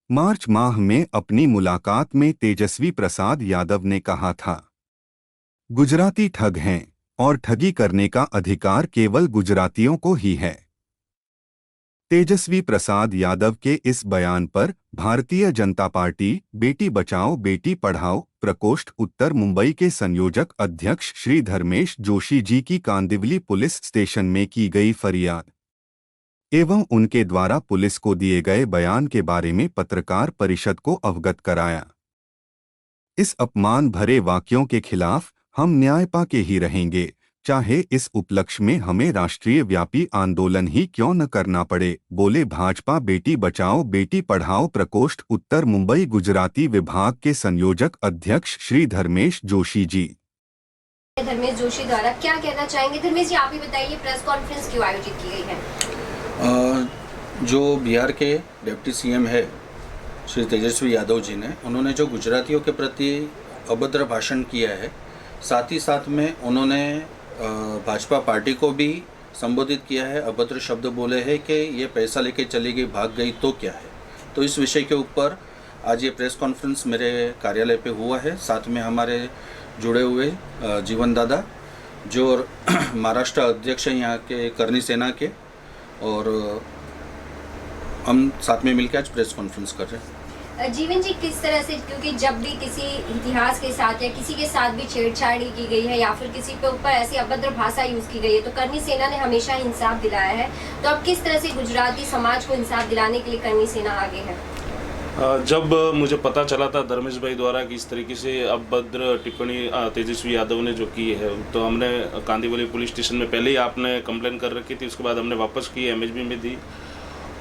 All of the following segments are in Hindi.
मार्च माह में अपनी मुलाकात में तेजस्वी प्रसाद यादव ने कहा था, गुजराती ठग हैं और ठगी करने का अधिकार केवल गुजरातियों को ही है। तेजस्वी प्रसाद यादव के इस बयान पर भारतीय जनता पार्टी बेटी बचाओ बेटी पढ़ाओ प्रकोष्ठ उत्तर मुंबई के संयोजक अध्यक्ष श्री धर्मेश जोशी जी की कांदिवली पुलिस स्टेशन में की गई फरियाद एवं उनके द्वारा पुलिस को दिए गए बयान के बारे में पत्रकार परिषद को अवगत कराया। इस अपमान भरे वाक्यों के खिलाफ हम न्याय पा के ही रहेंगे, चाहे इस उपलक्ष्य में हमें राष्ट्रीय व्यापी आंदोलन ही क्यों न करना पड़े, बोले भाजपा बेटी बचाओ बेटी पढ़ाओ प्रकोष्ठ उत्तर मुंबई गुजराती विभाग के संयोजक अध्यक्ष श्री धर्मेश जोशी जी। धर्मेश जोशी द्वारा क्या कहना चाहेंगे? धर्मेश जी, आप ही बताइए, प्रेस कॉन्फ्रेंस क्यों आयोजित की गई है? जो बिहार के डिप्टी सीएम है श्री तेजस्वी यादव जी ने, उन्होंने जो गुजरातियों के प्रति अभद्र भाषण किया है, साथ ही साथ में उन्होंने भाजपा पार्टी को भी संबोधित किया है, अभद्र शब्द बोले हैं कि ये पैसा लेके चली गई भाग गई तो क्या है। तो इस विषय के ऊपर आज ये प्रेस कॉन्फ्रेंस मेरे कार्यालय पे हुआ है। साथ में हमारे जुड़े हुए जीवन दादा जो महाराष्ट्र अध्यक्ष हैं यहाँ के करनी सेना के, और हम साथ में मिलकर आज प्रेस कॉन्फ्रेंस कर रहे हैं। जीवन जी, किस तरह से, क्योंकि जब भी किसी इतिहास के साथ या किसी के साथ भी छेड़छाड़ी की गई है या फिर किसी पे ऊपर ऐसी अभद्र भाषा यूज की गई है तो करनी सेना ने हमेशा इंसाफ दिलाया है, तो अब किस तरह से गुजराती समाज को इंसाफ दिलाने के लिए करनी सेना आगे है? जब मुझे पता चला था धर्मेश भाई द्वारा कि इस तरीके से अभद्र टिप्पणी तेजस्वी यादव ने जो की है, तो हमने कांदिवली पुलिस स्टेशन में पहले ही आपने कंप्लेन कर रखी थी, उसके बाद हमने वापस की, एमएचबी में दी।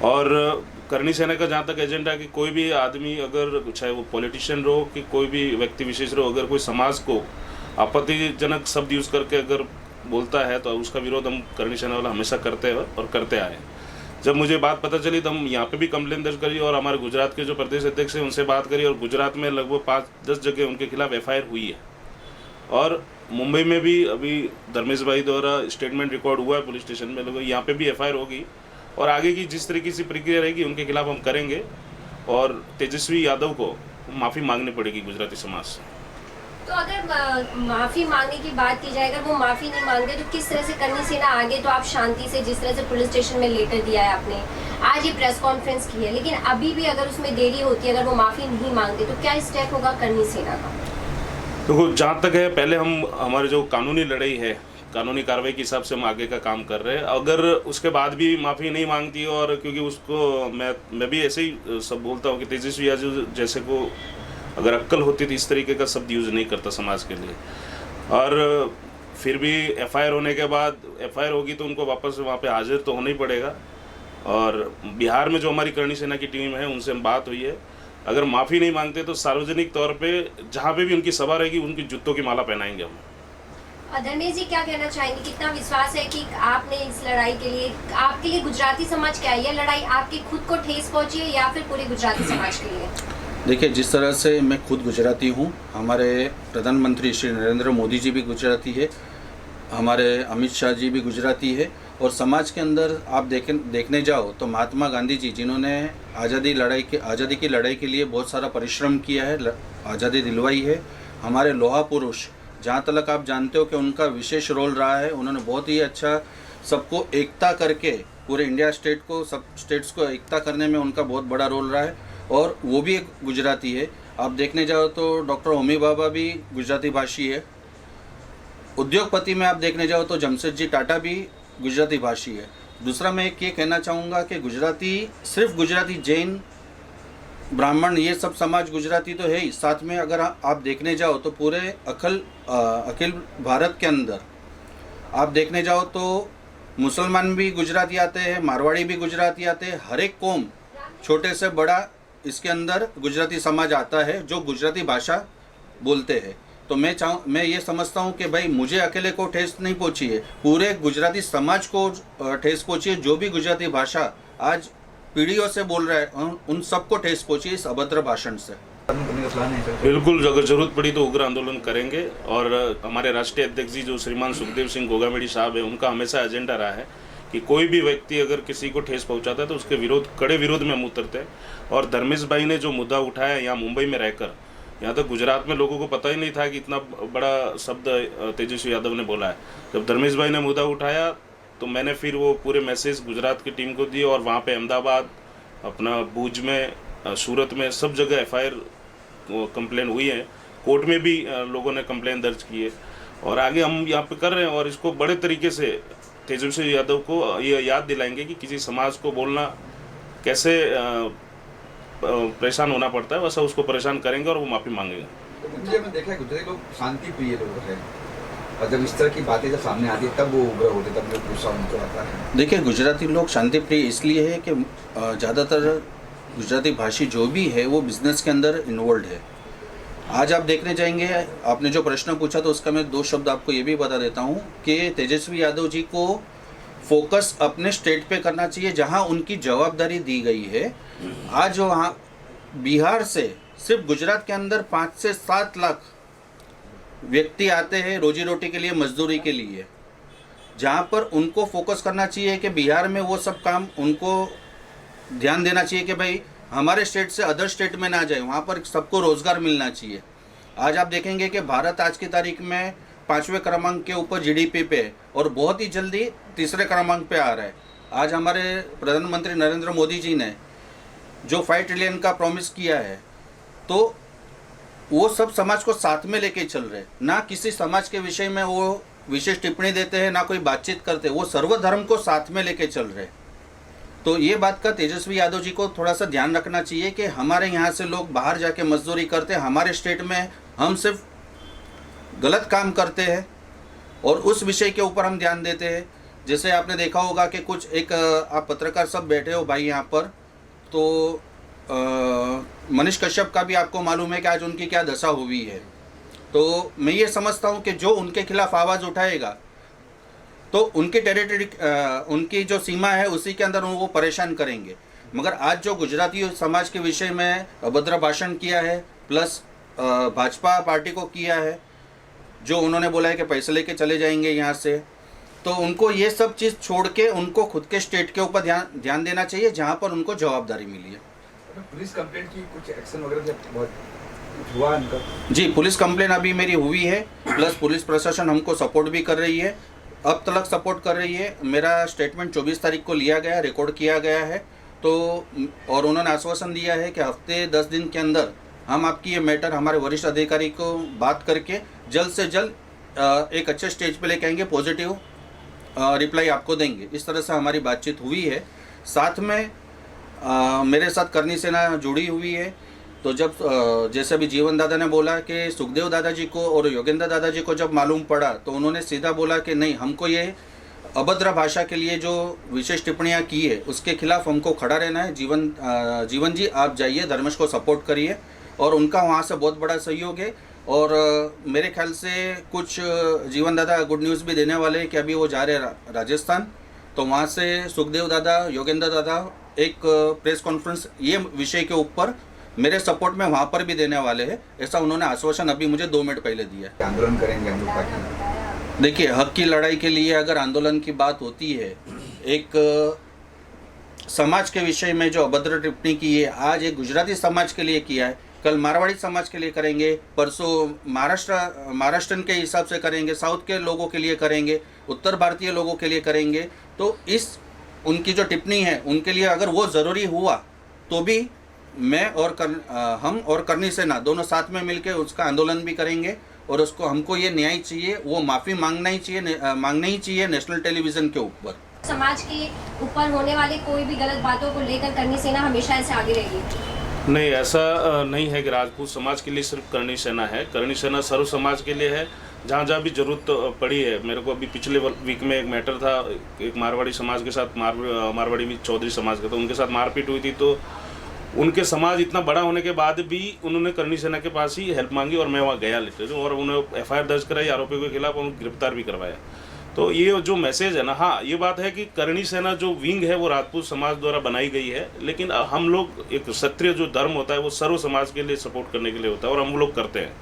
और करनी सेना का जहाँ तक एजेंडा कि कोई भी आदमी, अगर चाहे वो पॉलिटिशियन रहो कि कोई भी व्यक्ति विशेष रहो, अगर कोई समाज को आपत्तिजनक शब्द यूज़ करके अगर बोलता है तो उसका विरोध हम करनी सेना वाला हमेशा करते हैं और करते आए। जब मुझे बात पता चली तो हम यहाँ पे भी कंप्लेन दर्ज करी और हमारे गुजरात के जो प्रदेश अध्यक्ष हैं उनसे बात करी, और गुजरात में लगभग 5-10 जगह उनके खिलाफ एफआईआर हुई है। और मुंबई में भी अभी धर्मेश भाई द्वारा स्टेटमेंट रिकॉर्ड हुआ है पुलिस स्टेशन में, लगभग यहाँ पे भी एफआईआर होगी और आगे की जिस तरीके से प्रक्रिया रहेगी उनके खिलाफ हम करेंगे और तेजस्वी यादव को माफ़ी मांगनी पड़ेगी गुजराती समाज से। तो अगर माफी मांगने की बात की जाए, अगर वो माफी नहीं मांगते तो किस तरह से करनी सेना आगे? तो आप शांति से, जिस तरह से पुलिस स्टेशन में लेटर दिया है आपने, आज ये प्रेस कॉन्फ्रेंस की है, लेकिन अभी भी अगर उसमें देरी होती है, अगर वो माफी नहीं मांगते तो क्या स्टेप होगा करनी सेना का? तो जहाँ तक है, पहले हम हमारे जो कानूनी लड़ाई है, कानूनी कार्रवाई के हिसाब से हम आगे का काम कर रहे हैं। अगर उसके बाद भी माफ़ी नहीं मांगती, और क्योंकि उसको मैं भी ऐसे ही सब बोलता हूँ कि तेजस्वी यादव जैसे को अगर अक्ल होती तो इस तरीके का शब्द यूज़ नहीं करता समाज के लिए। और फिर भी एफआईआर होने के बाद, एफआईआर होगी तो उनको वापस वहाँ पे हाजिर तो होना ही पड़ेगा। और बिहार में जो हमारी करनी सेना की टीम है उनसे बात हुई है, अगर माफ़ी नहीं मांगते तो सार्वजनिक तौर पर जहाँ पे भी उनकी सभा रहेगी उनकी जूतों की माला पहनाएंगे हम। धर्मेश जी, क्या कहना चाहेंगे? कितना विश्वास है कि आपने इस लड़ाई के लिए, आपके लिए गुजराती समाज क्या है? यह लड़ाई आपके खुद को ठेस पहुंची है या फिर पूरे गुजराती समाज के लिए? देखिए, जिस तरह से मैं खुद गुजराती हूँ, हमारे प्रधानमंत्री श्री नरेंद्र मोदी जी भी गुजराती है, हमारे अमित शाह जी भी गुजराती है, और समाज के अंदर आप देखने जाओ तो महात्मा गांधी जी, जिन्होंने आज़ादी की लड़ाई के लिए बहुत सारा परिश्रम किया है, आज़ादी दिलवाई है, हमारे लोहा पुरुष, जहाँ तक आप जानते हो कि उनका विशेष रोल रहा है, उन्होंने बहुत ही अच्छा सबको एकता करके, पूरे इंडिया सब स्टेट्स को एकता करने में उनका बहुत बड़ा रोल रहा है, और वो भी एक गुजराती है। आप देखने जाओ तो डॉक्टर होमी बाबा भी गुजराती भाषी है। उद्योगपति में आप देखने जाओ तो जमशेद जी टाटा भी गुजराती भाषी है। दूसरा, मैं एक ये कहना चाहूँगा कि गुजराती, सिर्फ गुजराती, जैन, ब्राह्मण, ये सब समाज गुजराती तो है ही, साथ में अगर आप देखने जाओ तो पूरे अखिल भारत के अंदर आप देखने जाओ तो मुसलमान भी गुजराती आते हैं, मारवाड़ी भी गुजराती आते हैं, हर एक कौम, छोटे से बड़ा, इसके अंदर गुजराती समाज आता है जो गुजराती भाषा बोलते हैं। तो मैं ये समझता हूँ कि भाई मुझे अकेले को ठेस नहीं पहुँची है, पूरे गुजराती समाज को ठेस पहुँची है। जो भी गुजराती भाषा आज पीढ़ियों से बोल रहा है, उन सबको ठेस पहुंची इस अभद्र भाषण से। बिल्कुल, अगर जरूरत पड़ी तो उग्र आंदोलन करेंगे। और हमारे राष्ट्रीय अध्यक्ष जी जो श्रीमान सुखदेव सिंह गोगामेडी साहब है, उनका हमेशा एजेंडा रहा है कि कोई भी व्यक्ति अगर किसी को ठेस पहुंचाता है तो उसके कड़े विरोध में हम उतरते हैं। और धर्मेश भाई ने जो मुद्दा उठाया यहाँ मुंबई में रहकर, यहाँ तक गुजरात में लोगों को पता ही नहीं था कि इतना बड़ा शब्द तेजस्वी यादव ने बोला है। जब धर्मेश भाई ने मुद्दा उठाया तो मैंने फिर वो पूरे मैसेज गुजरात की टीम को दिए और वहाँ पे अहमदाबाद, अपना भुज में, सूरत में सब जगह FIR कंप्लेन हुई है। कोर्ट में भी लोगों ने कंप्लेन दर्ज की है और आगे हम यहाँ पे कर रहे हैं। और इसको बड़े तरीके से तेजस्वी यादव को ये याद दिलाएंगे कि किसी समाज को बोलना कैसे परेशान होना पड़ता है, वैसा उसको परेशान करेंगे और वो माफ़ी मांगेगा। मुझे मैंने देखा है गुजराती लोग शांति प्रिय लोग हैं और जब इस तरह की बातें जब सामने आती है तब वो उग्र होते, तब जो गुस्सा उनको आता है। देखिए, गुजराती लोग शांति प्रिय इसलिए है कि ज़्यादातर गुजराती भाषी जो भी है वो बिजनेस के अंदर इन्वॉल्व है। आज आप देखने जाएंगे, आपने जो प्रश्न पूछा तो उसका मैं 2 शब्द आपको ये भी बता देता हूँ कि तेजस्वी यादव जी को फोकस अपने स्टेट पे करना चाहिए जहाँ उनकी जवाबदारी दी गई है। आज वहाँ बिहार से सिर्फ गुजरात के अंदर 5 से 7 लाख व्यक्ति आते हैं रोजी रोटी के लिए, मजदूरी के लिए, जहाँ पर उनको फोकस करना चाहिए कि बिहार में वो सब काम उनको ध्यान देना चाहिए कि भाई हमारे स्टेट से अदर स्टेट में ना जाए, वहाँ पर सबको रोज़गार मिलना चाहिए। आज आप देखेंगे कि भारत आज की तारीख में 5वें क्रमांक के ऊपर GDP पे और बहुत ही जल्दी 3रे क्रमांक पे आ रहा है। आज हमारे प्रधानमंत्री नरेंद्र मोदी जी ने जो 5 ट्रिलियन का प्रॉमिस किया है, तो वो सब समाज को साथ में लेके चल रहे हैं। ना किसी समाज के विषय में वो विशेष टिप्पणी देते हैं, ना कोई बातचीत करते, वो सर्वधर्म को साथ में लेके चल रहे हैं। तो ये बात का तेजस्वी यादव जी को थोड़ा सा ध्यान रखना चाहिए कि हमारे यहाँ से लोग बाहर जाके मजदूरी करते हैं, हमारे स्टेट में हम सिर्फ गलत काम करते हैं और उस विषय के ऊपर हम ध्यान देते हैं। जैसे आपने देखा होगा कि कुछ एक आप पत्रकार सब बैठे हो भाई यहाँ पर, तो मनीष कश्यप का भी आपको मालूम है कि आज उनकी क्या दशा हुई है। तो मैं ये समझता हूँ कि जो उनके खिलाफ आवाज़ उठाएगा तो उनकी टेरिटरी, उनकी जो सीमा है उसी के अंदर वो परेशान करेंगे। मगर आज जो गुजराती समाज के विषय में अभद्र भाषण किया है, प्लस भाजपा पार्टी को किया है, जो उन्होंने बोला है कि पैसे लेके चले जाएंगे यहाँ से, तो उनको ये सब चीज़ छोड़ के उनको खुद के स्टेट के ऊपर ध्यान देना चाहिए जहाँ पर उनको जवाबदारी मिली है। पुलिस कंप्लेंट की कुछ एक्शन वगैरह बहुत हुआ उनका? जी, पुलिस कंप्लेंट अभी मेरी हुई है, प्लस पुलिस प्रशासन हमको सपोर्ट भी कर रही है, अब तक सपोर्ट कर रही है। मेरा स्टेटमेंट 24 तारीख को लिया गया, रिकॉर्ड किया गया है, तो और उन्होंने आश्वासन दिया है कि हफ्ते 10 दिन के अंदर हम आपकी ये मैटर हमारे वरिष्ठ अधिकारी को बात करके जल्द से जल्द एक अच्छे स्टेज पे लेके आएंगे, पॉजिटिव रिप्लाई आपको देंगे। इस तरह से हमारी बातचीत हुई है। साथ में मेरे साथ करनी सेना जुड़ी हुई है। तो जब जैसे अभी जीवन दादा ने बोला कि सुखदेव दादाजी को और योगेंद्र दादाजी को जब मालूम पड़ा तो उन्होंने सीधा बोला कि नहीं, हमको ये अभद्र भाषा के लिए जो विशेष टिप्पणियाँ की है उसके खिलाफ हमको खड़ा रहना है। जीवन जी आप जाइए, धर्मेश को सपोर्ट करिए, और उनका वहाँ से बहुत बड़ा सहयोग है। और मेरे ख्याल से कुछ जीवन दादा गुड न्यूज़ भी देने वाले हैं कि अभी वो जा रहे राजस्थान, तो वहाँ से सुखदेव दादा, योगेंद्र दादा एक प्रेस कॉन्फ्रेंस ये विषय के ऊपर मेरे सपोर्ट में वहाँ पर भी देने वाले हैं। ऐसा उन्होंने आश्वासन अभी मुझे 2 मिनट पहले दिया है। आंदोलन करेंगे हम लोग पार्टी? देखिए, हक की लड़ाई के लिए अगर आंदोलन की बात होती है, एक समाज के विषय में जो अभद्र टिप्पणी की है, आज एक गुजराती समाज के लिए किया है, कल मारवाड़ी समाज के लिए करेंगे, परसों महाराष्ट्रन के हिसाब से करेंगे, साउथ के लोगों के लिए करेंगे, उत्तर भारतीय लोगों के लिए करेंगे। तो इस उनकी जो टिप्पणी है उनके लिए अगर वो ज़रूरी हुआ तो भी मैं और हम और करनी सेना दोनों साथ में मिलकर उसका आंदोलन भी करेंगे। और उसको हमको ये न्याय चाहिए, वो माफ़ी मांगना ही चाहिए नेशनल टेलीविज़न के ऊपर। समाज के ऊपर होने वाले कोई भी गलत बातों को लेकर करनी सेना हमेशा ऐसे आगे रहेगी? नहीं, ऐसा नहीं है कि राजपूत समाज के लिए सिर्फ करनी सेना है। करनी सेना सर्व समाज के लिए है। जहाँ जहाँ भी ज़रूरत पड़ी है, मेरे को अभी पिछले वीक में एक मैटर था, एक मारवाड़ी समाज के साथ, मारवाड़ी भी चौधरी समाज का, तो उनके साथ मारपीट हुई थी। तो उनके समाज इतना बड़ा होने के बाद भी उन्होंने करनी सेना के पास ही हेल्प मांगी और मैं वहाँ गया लिटरली, और उन्होंने FIR दर्ज कराई आरोपियों के खिलाफ, उन्हें गिरफ्तार भी करवाया। तो ये जो मैसेज है ना, हाँ ये बात है कि करनी सेना जो विंग है वो राजपूत समाज द्वारा बनाई गई है, लेकिन हम लोग एक क्षत्रिय जो धर्म होता है वो सर्व समाज के लिए सपोर्ट करने के लिए होता है और हम लोग करते हैं।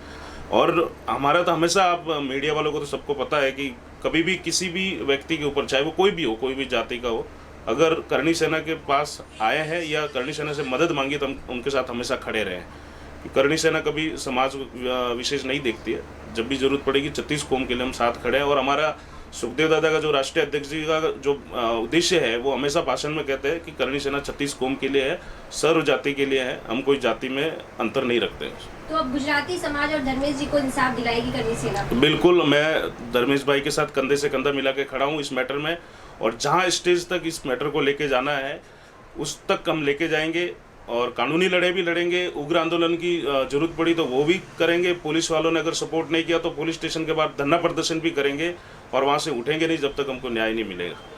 और हमारा तो हमेशा, आप मीडिया वालों को तो सबको पता है कि कभी भी किसी भी व्यक्ति के ऊपर, चाहे वो कोई भी हो, कोई भी जाति का हो, अगर करणी सेना के पास आए हैं या करणी सेना से मदद मांगी तो हम उनके साथ हमेशा खड़े रहे हैं। करणी सेना कभी समाज विशेष नहीं देखती है। जब भी जरूरत पड़ेगी 36 कौम के लिए हम साथ खड़े हैं। और हमारा सुखदेव दादा का जो राष्ट्रीय अध्यक्ष जी का जो उद्देश्य है, वो हमेशा भाषण में कहते हैं कि करणी सेना 36 कौम के लिए है, सर्व जाति के लिए है, हम कोई जाति में अंतर नहीं रखते हैं। तो अब गुजराती समाज और धर्मेश जी को इंसाफ दिलाएगी करणी सेना? बिल्कुल, मैं धर्मेश भाई के साथ कंधे से कंधा मिला के खड़ा हूँ इस मैटर में, और जहाँ स्टेज तक इस मैटर को लेके जाना है उस तक हम लेके जाएंगे। और कानूनी लड़ाई भी लड़ेंगे, उग्र आंदोलन की जरूरत पड़ी तो वो भी करेंगे। पुलिस वालों ने अगर सपोर्ट नहीं किया तो पुलिस स्टेशन के बाहर धरना प्रदर्शन भी करेंगे और वहाँ से उठेंगे नहीं जब तक हमको न्याय नहीं मिलेगा।